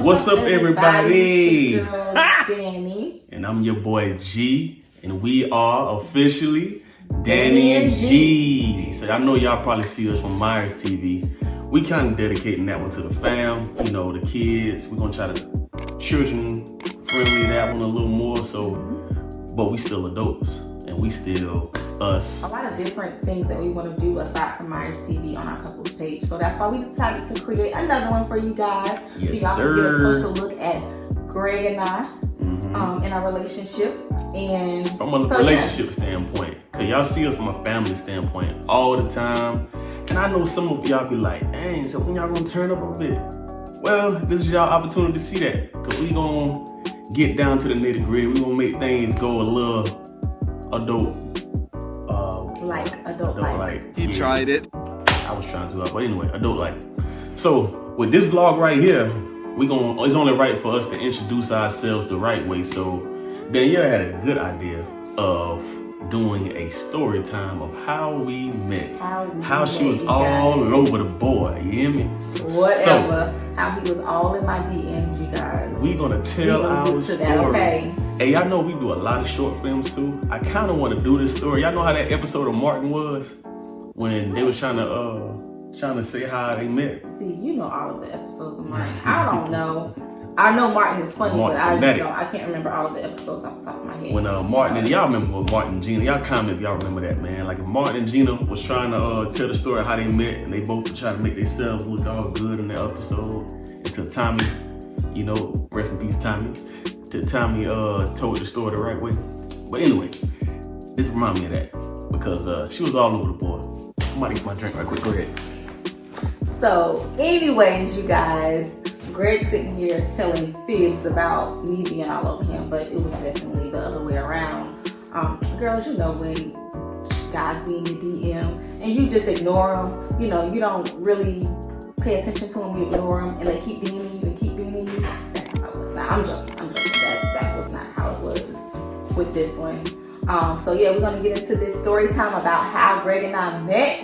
What's up, everybody? It's your girl, Danny. And I'm your boy, G. And we are officially Danny&G. So I know y'all probably see us from Myers TV. We kind of dedicating that one to the fam, you know, the kids. We're going to try to children-friendly that one a little more. So, but we still adults. And we still us. A lot of different things that we want to do aside from Myers TV on our couples page. So that's why we decided to create another one for you guys. Yes, so y'all sir. can get a closer look at Greg and I in our relationship. And from a relationship standpoint, because y'all see us from a family standpoint all the time. And I know some of y'all be like, dang, so when y'all gonna turn up a bit? Well, this is y'all opportunity to see that. Because we gonna get down to the nitty gritty. We gonna make things go a little adult like. He tried it. I was trying to, but anyway, adult like. So with this vlog right here, it's only right for us to introduce ourselves the right way. So Danielle had a good idea of doing a story time of how we met. How she was all over the boy, you hear me? Whatever. How he was all in my DMs, you guys. We gonna tell our story. That, okay? Hey, y'all know we do a lot of short films too. I kind of want to do this story. Y'all know how that episode of Martin was? When they was trying to say how they met. See, you know all of the episodes of Martin. I don't know. I know Martin is funny, but I can't remember all of the episodes off the top of my head. When Martin and y'all remember what Martin and Gina, y'all comment if y'all remember that, man. Like if Martin and Gina was trying to tell the story of how they met, and they both were trying to make themselves look all good in that episode. Until Tommy, you know, rest in peace Tommy. Till Tommy told the story the right way. But anyway, this reminds me of that. Because she was all over the board. I'm about to get my drink right quick. Go ahead. So, anyways, you guys, Greg's sitting here telling fibs about me being all over him, but it was definitely the other way around. Girls, you know when guys be in your DM and you just ignore them, you know, you don't really pay attention to them, you ignore them, and they keep DMing you and keep DMing you. That's not how it was. Now, I'm joking. That was not how it was with this one. So yeah, we're gonna get into this story time about how Greg and I met.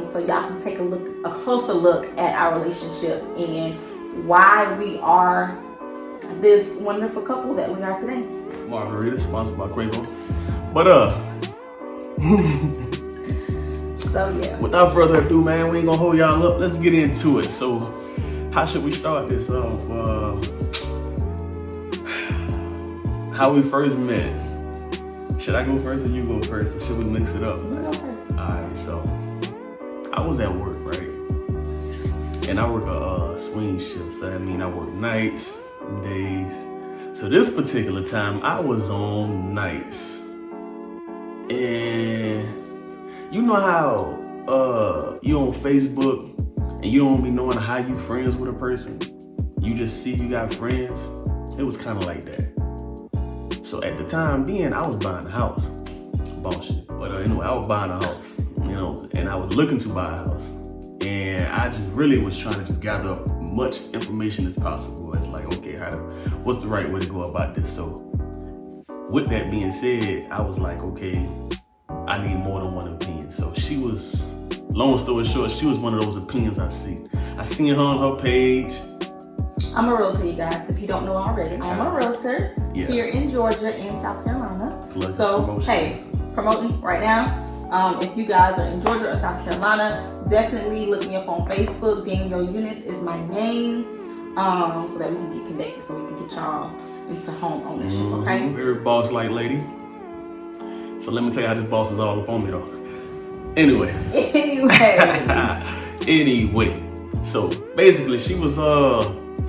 So y'all can take a closer look at our relationship and why we are this wonderful couple that we are today. Margarita, sponsored by Quavo. But so yeah. Without further ado, man, we ain't gonna hold y'all up. Let's get into it. So, how should we start this off? How we first met. Should I go first or you go first? Or should we mix it up? You go first. Alright, so I was at work, right? And I work a swing shift. So that means I work nights and days. So this particular time I was on nights. And you know how you on Facebook and you don't be knowing how you friends with a person? You just see you got friends? It was kind of like that. So at the time being, I was buying a house. Bullshit. But anyway, I was buying a house, you know, and I was looking to buy a house. And I just really was trying to just gather up much information as possible. It's like, okay, what's the right way to go about this? So with that being said, I was like, okay, I need more than one opinion. So she was, long story short, she was one of those opinions I see. I seen her on her page. I'm a realtor, you guys. If you don't know already, I'm a realtor here in Georgia and South Carolina. Hey, promoting right now. If you guys are in Georgia or South Carolina, definitely look me up on Facebook. Danielle Eunice is my name, so that we can get connected, so we can get y'all into home ownership. Okay. Very boss-like lady. So let me tell you how this boss is all up on me though. Anyway. Anyway. So basically, she was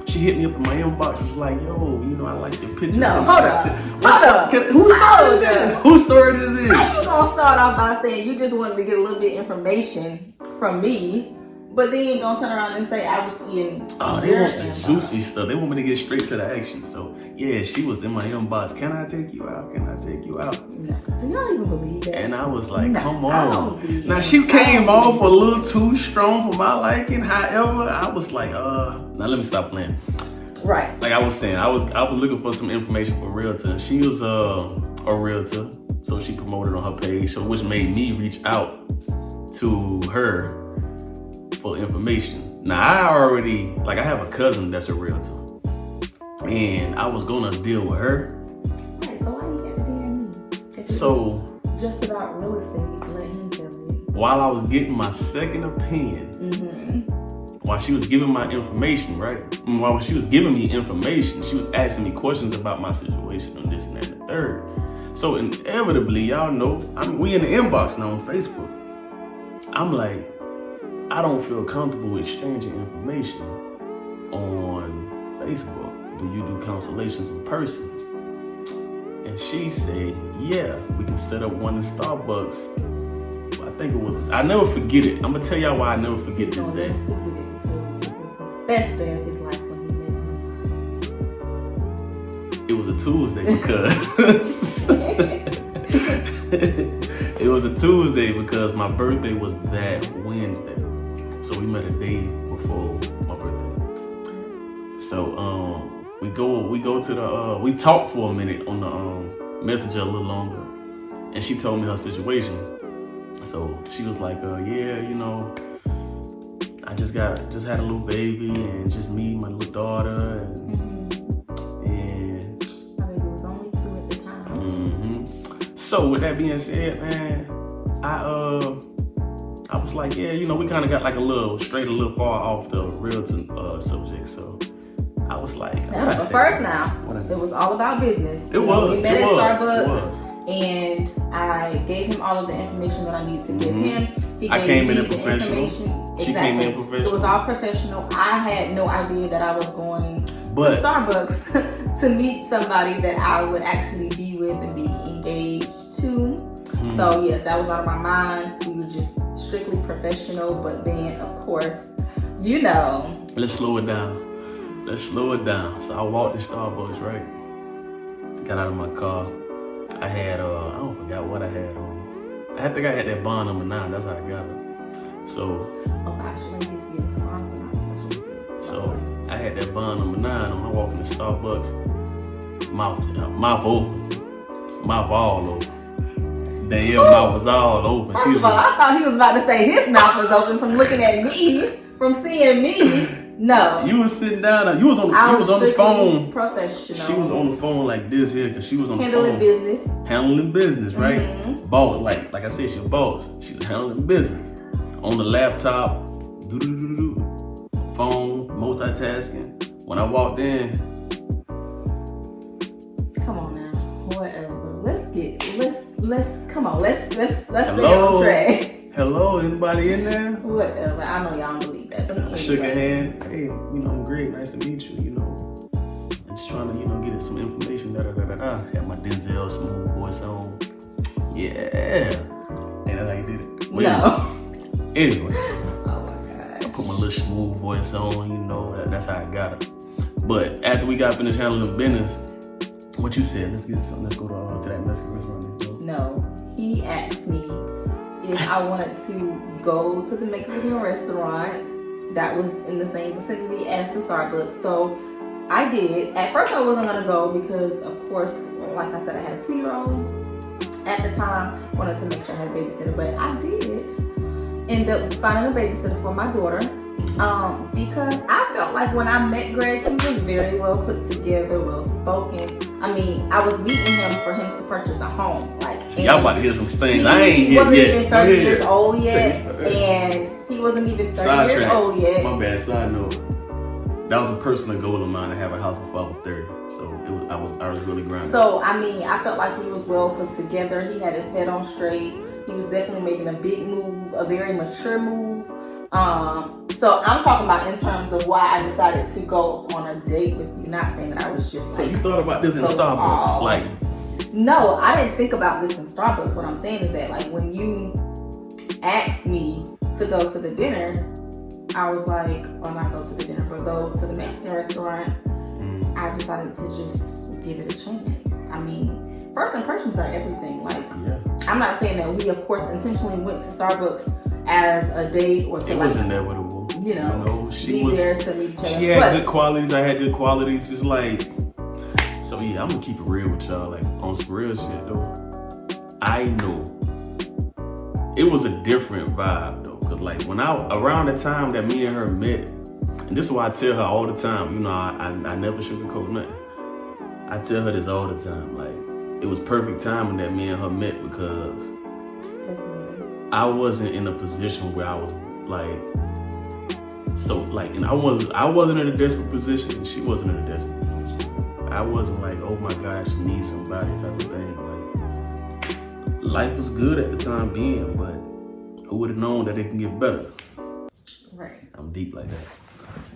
she hit me up in my inbox. She was like, yo, you know, I like your pictures. No, hold up. Whose story is this? Whose story is this? How you gonna start off by saying you just wanted to get a little bit of information from me, but then you gonna turn around and say I was in they want the juicy stuff. They want me to get straight to the action. So yeah, she was in my inbox. Can I take you out? Can I take you out? No. Do y'all even believe that? And I was like, come on. Now she came off a little too strong for my liking. However, I was like, now let me stop playing. Right. Like I was saying, I was looking for some information for a realtor. And she was a realtor, so she promoted on her page, so which made me reach out to her for information. Now I have a cousin that's a realtor. and I was gonna deal with her. Right, so why you gotta DM me? If it So was just about real estate, let him tell you. while I was getting my second opinion, while she was giving my information, right? While she was giving me information, she was asking me questions about my situation and this and that and the third. So inevitably, y'all know, we in the inbox now on Facebook. I'm like, I don't feel comfortable exchanging information on Facebook. Do you do consultations in person? And she said, yeah, we can set up one in Starbucks. I think it was, I never forget it. I'm gonna tell y'all why I never forget this day. Never forget it because it was the best day of his life when he met me. It was a Tuesday because it was a Tuesday because my birthday was that Wednesday. So we met a day before my birthday. So we go to the we talked for a minute on the messenger a little longer, and she told me her situation. So she was like, yeah, you know, I just had a little baby and just me, my little daughter, and my baby was only 2 at the time. So with that being said, man, I was like, yeah, you know, we kind of got like a little far off the real subject. So I was like, but first now, it was all about business. We met at Starbucks. And I gave him all of the information that I need to give him. I came in professional. She came in professional. It was all professional. I had no idea that I was going to Starbucks to meet somebody that I would actually be with and be engaged to. So yes, that was out of my mind. We were just strictly professional. But then, of course, you know. Let's slow it down. So I walked to Starbucks, right? Got out of my car. I had, I don't forget what I had on. I think I had that bond number 9. That's how I got it. So. Oh, actually, this year's bond number 9. So I had that bond number 9 on. I walked into Starbucks, mouth open, mouth all open. Danielle mouth was all open. First of all, I thought he was about to say his mouth was open from looking at me, from seeing me. No. You was sitting down. You was on the phone. Professional. She was on the phone like this here because she was on the phone. Handling business, right? Boss, like I said, she a boss. She was handling business. On the laptop, phone, multitasking. When I walked in. Come on now. Whatever. Let's stay on track. Hello, anybody in there? Whatever. I know y'all don't believe that. But I shook her hand. Hey, you know, I'm great. Nice to meet you. You know, I'm just trying to, you know, get some information. Had my Denzel smooth voice on. Yeah. Ain't that how you did it? No. Anyway. Oh my gosh. I put my little smooth voice on. You know, that's how I got it. But after we got finished handling business, what you said? Let's go to that Mexican restaurant. No. He asked me if I wanted to go to the Mexican restaurant that was in the same vicinity as the Starbucks. So I did. At first I wasn't gonna go because of course, like I said, I had a 2-year-old at the time. Wanted to make sure I had a babysitter, but I did end up finding a babysitter for my daughter. Because I felt like when I met Greg, he was very well put together, well spoken. I mean, I was meeting him for him to purchase a home. Y'all about to hear some things I ain't He hear wasn't yet. even 30 years old yet, and he wasn't even 30 years old yet. My bad, side note. That was a personal goal of mine to have a house before I was 30. So I was really grinding. So I mean, I felt like he was well put together. He had his head on straight. He was definitely making a big move, a very mature move. So I'm talking about in terms of why I decided to go on a date with you. Not saying that I was just. So you thought about this in Starbucks, like? No, I didn't think about this in Starbucks. What I'm saying is that, like, when you asked me to go to the dinner, I was like, well, not go to the dinner, but go to the Mexican restaurant. I decided to just give it a chance. I mean, first impressions are everything. Like, I'm not saying that we, of course, intentionally went to Starbucks as a date or to it was inevitable. You know, she was there to meet each other. She had good qualities. I had good qualities. It's like, so yeah, I'm gonna keep it real with y'all. Like on some real shit though, I know it was a different vibe though. Cause like around the time that me and her met, And this is why I tell her all the time. You know, I never sugarcoat nothing. I tell her this all the time. Like, it was perfect timing that me and her met because I wasn't in a position where I was like, so like, and I wasn't in a desperate position, and she wasn't in a desperate position. I wasn't like, oh my gosh, she needs somebody type of thing. Like, life was good at the time being, but who would have known that it can get better? Right. I'm deep like that.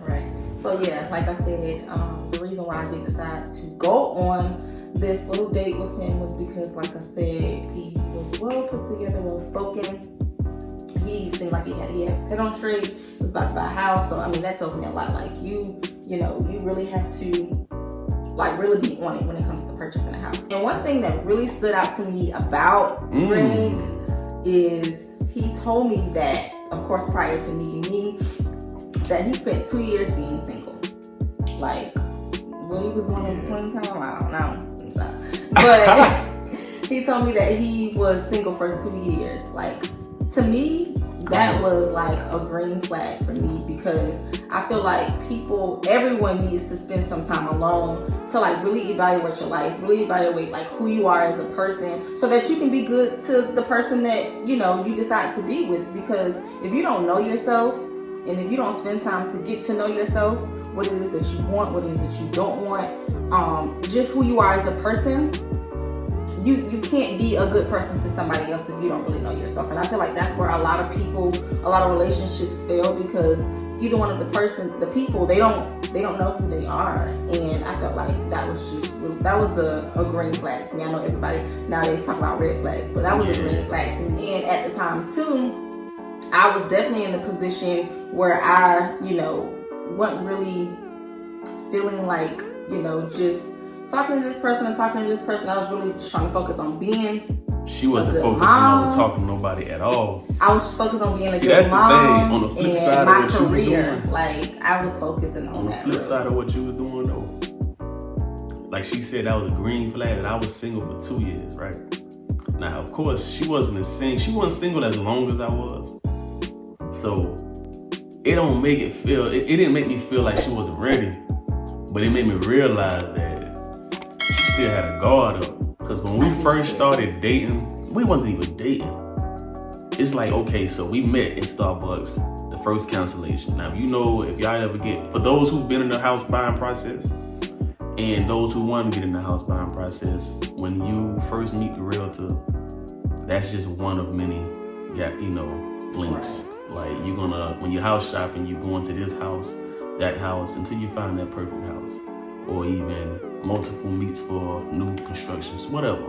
Right. So yeah, like I said, the reason why I did decide to go on this little date with him was because, like I said, he was well put together, well spoken. He seemed like he had his head on straight. He was about to buy a house. So I mean, that tells me a lot. Like you really have to like really be on it when it comes to purchasing a house. And one thing that really stood out to me about Greg is he told me that, of course, prior to meeting me, that he spent 2 years being single. Like, what he was doing in between time, I don't know. But he told me that he was single for 2 years. Like, to me, that was like a green flag for me, because I feel like everyone needs to spend some time alone to like really evaluate your life, really evaluate like who you are as a person, so that you can be good to the person that, you know, you decide to be with. Because if you don't know yourself, and if you don't spend time to get to know yourself, what it is that you want, what it is that you don't want, just who you are as a person, you can't be a good person to somebody else if you don't really know yourself. And I feel like that's where a lot of relationships fail, because either one of the people, they don't know who they are. And I felt like that was a green flag to me. I know everybody nowadays talk about red flags, but that was a green flag to me. And at the time too, I was definitely in a position where I, wasn't really feeling like, just talking to this person. I was really just trying to focus on being. She wasn't focusing on talking to nobody at all. I was focused on being a good mom. On the flip side my of what career. You was doing, like, I was focusing on that. On the flip side of what you was doing, though, like she said, that was a green flag that I was single for 2 years, right? Now, of course, she wasn't single as long as I was. So it didn't make me feel like she wasn't ready, but it made me realize that she still had a guard up. Because when we first started dating, we wasn't even dating. It's like, okay, so we met in Starbucks, the first cancellation. Now, if y'all ever for those who've been in the house buying process and those who want to get in the house buying process, when you first meet the realtor, that's just one of many, links. Like, when you're house shopping, you're going to this house, that house, until you find that perfect house. Or even multiple meets for new constructions, whatever.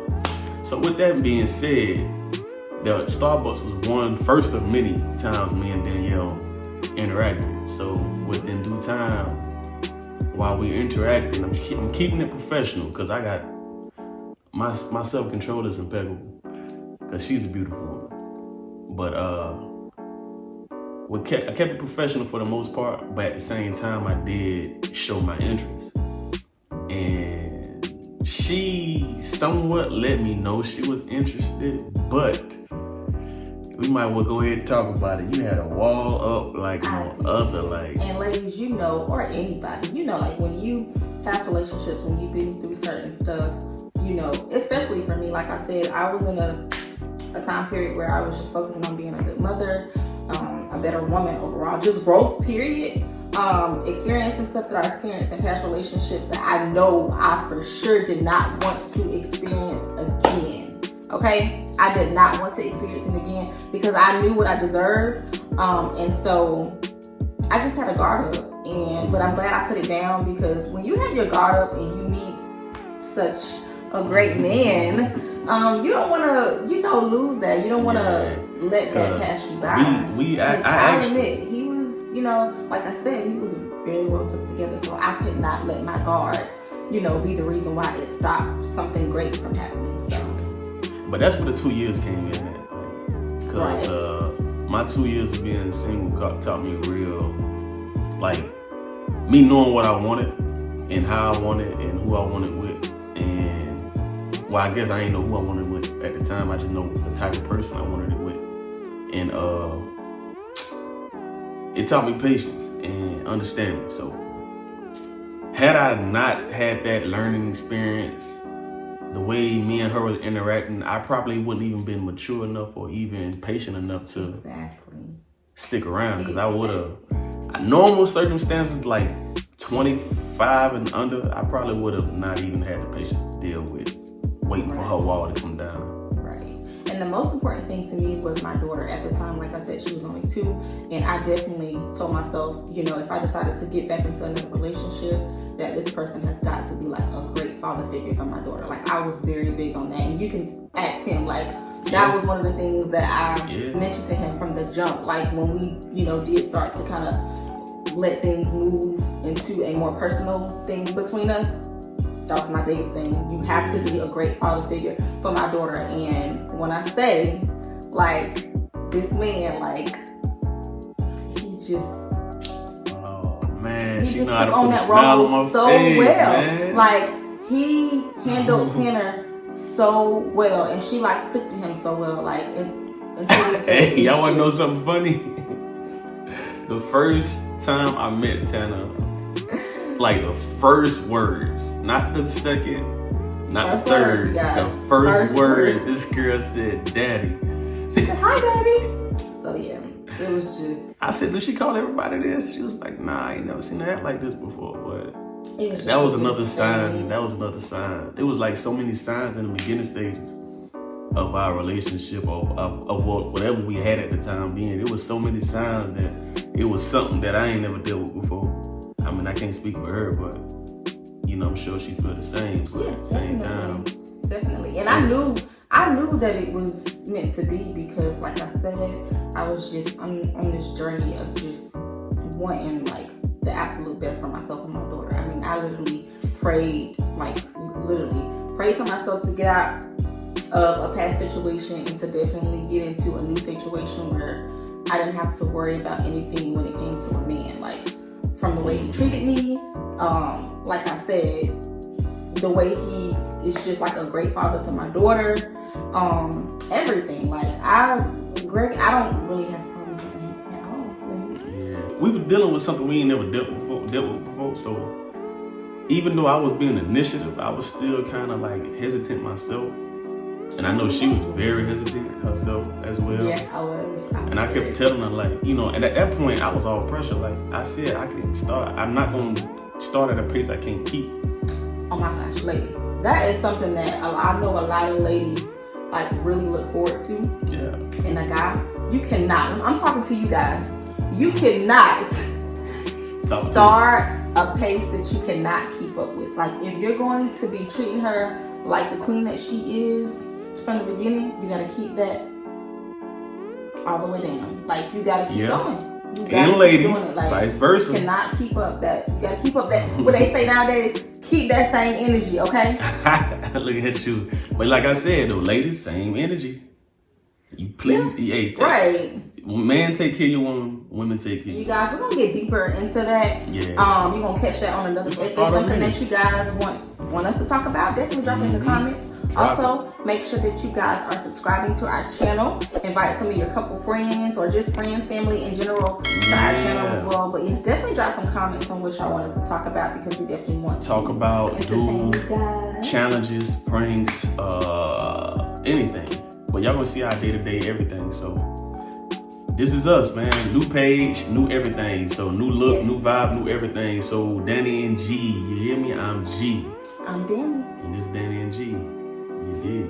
So with that being said, the Starbucks was one first of many times me and Danielle interacted. So within due time, while we're interacting, I'm keeping it professional, because I got my self-control is impeccable, because she's a beautiful woman. But I kept it professional for the most part, but at the same time, I did show my interest. And she somewhat let me know she was interested, but we might well go ahead and talk about it. You had a wall up like no other, like. And ladies, or anybody, like when you past relationships, when you've been through certain stuff, especially for me, like I said, I was in a time period where I was just focusing on being a good mother, a better woman overall, just growth, period. Experiencing stuff that I experienced in past relationships that I know I for sure did not want to experience again. Okay? I did not want to experience it again, because I knew what I deserved. And so I just had a guard up. But I'm glad I put it down, because when you have your guard up and you meet such a great man, you don't want to, lose that. You don't want to let that pass you by. I admit, he was, like I said, he was very well put together. So I could not let my guard, be the reason why it stopped something great from happening. So. But that's where the 2 years came in at. Because my 2 years of being single taught me real, like, me knowing what I wanted and how I wanted and who I wanted with. And, well, I guess I ain't know who I wanted with at the time. I just know the type of person I wanted it with. And it taught me patience and understanding. So had I not had that learning experience, the way me and her were interacting, I probably wouldn't even been mature enough or even patient enough to stick around. Because I would have, normal circumstances like 25 and under, I probably would have not even had the patience to deal with waiting for her wall to come down. And the most important thing to me was my daughter at the time. Like I said, she was only 2. And I definitely told myself, you know, if I decided to get back into another relationship, that this person has got to be like a great father figure for my daughter. Like, I was very big on that. And you can ask him, like, that was one of the things that I mentioned to him from the jump. Like, when we, you know, did start to kind of let things move into a more personal thing between us, that was my biggest thing. You have to be a great father figure for my daughter. And when I say, like, this man, like, he just, oh man, he she just know how took to on put a that smile role on my so face, well. man. Like, he handled Tanner so well, and she like took to him so well. Like, until this day. Hey, y'all want to know something funny? The first time I met Tanner, like the first words, not the second, not the third, the first word, this girl said, "Daddy." She said, "Hi, Daddy." So yeah, it was just. I said, "Does she call everybody this?" She was like, "Nah, I ain't never seen her act like this before." But that was another sign. That was another sign. It was like so many signs in the beginning stages of our relationship, of whatever we had at the time being. It was so many signs that it was something that I ain't never dealt with before. I mean, I can't speak for her, but you know, I'm sure she feel the same. But at the same time, definitely. And I knew that it was meant to be, because, like I said, I was just on this journey of just wanting like the absolute best for myself and my daughter. I mean, I literally prayed for myself to get out of a past situation and to definitely get into a new situation where I didn't have to worry about anything when it came to a man. Like, from the way he treated me, like I said, the way he is just like a great father to my daughter, everything. Like, Greg, I don't really have problems with him at all. Yeah. We were dealing with something we ain't never dealt with before. So even though I was being initiative, I was still kind of like hesitant myself. And I know she was very hesitant herself as well. Yeah, I was. And I kept telling her, like, you know, and at that point I was all pressure. Like I said, I can start. I'm not going to start at a pace I can't keep. Oh my gosh, ladies. That is something that I know a lot of ladies like really look forward to. Yeah. And a guy, you cannot, I'm talking to you guys, you cannot start a pace that you cannot keep up with. Like, if you're going to be treating her like the queen that she is from the beginning, you gotta keep that all the way down. Like, you gotta keep going. And ladies, like, vice versa. You cannot keep up that. You gotta keep up that. What they say nowadays, keep that same energy, okay? Look at you. But like I said, though, ladies, same energy. You please, right. Man take care of your woman, women take care of you. You guys, we're gonna get deeper into that. Yeah. You're gonna catch that on another. If it's something that you guys want us to talk about, definitely drop it in the comments. Also, make sure that you guys are subscribing to our channel. Invite some of your couple friends or just friends, family in general to our channel as well. But yes, definitely drop some comments on what y'all want us to talk about, because we definitely want to talk about entertain you guys. Challenges, pranks, anything. But y'all gonna see our day-to-day everything. So this is us, man. New page, new everything. So new look, new vibe, new everything. So Danny&G, you hear me? I'm G. I'm Danny. And this is Danny&G. You did.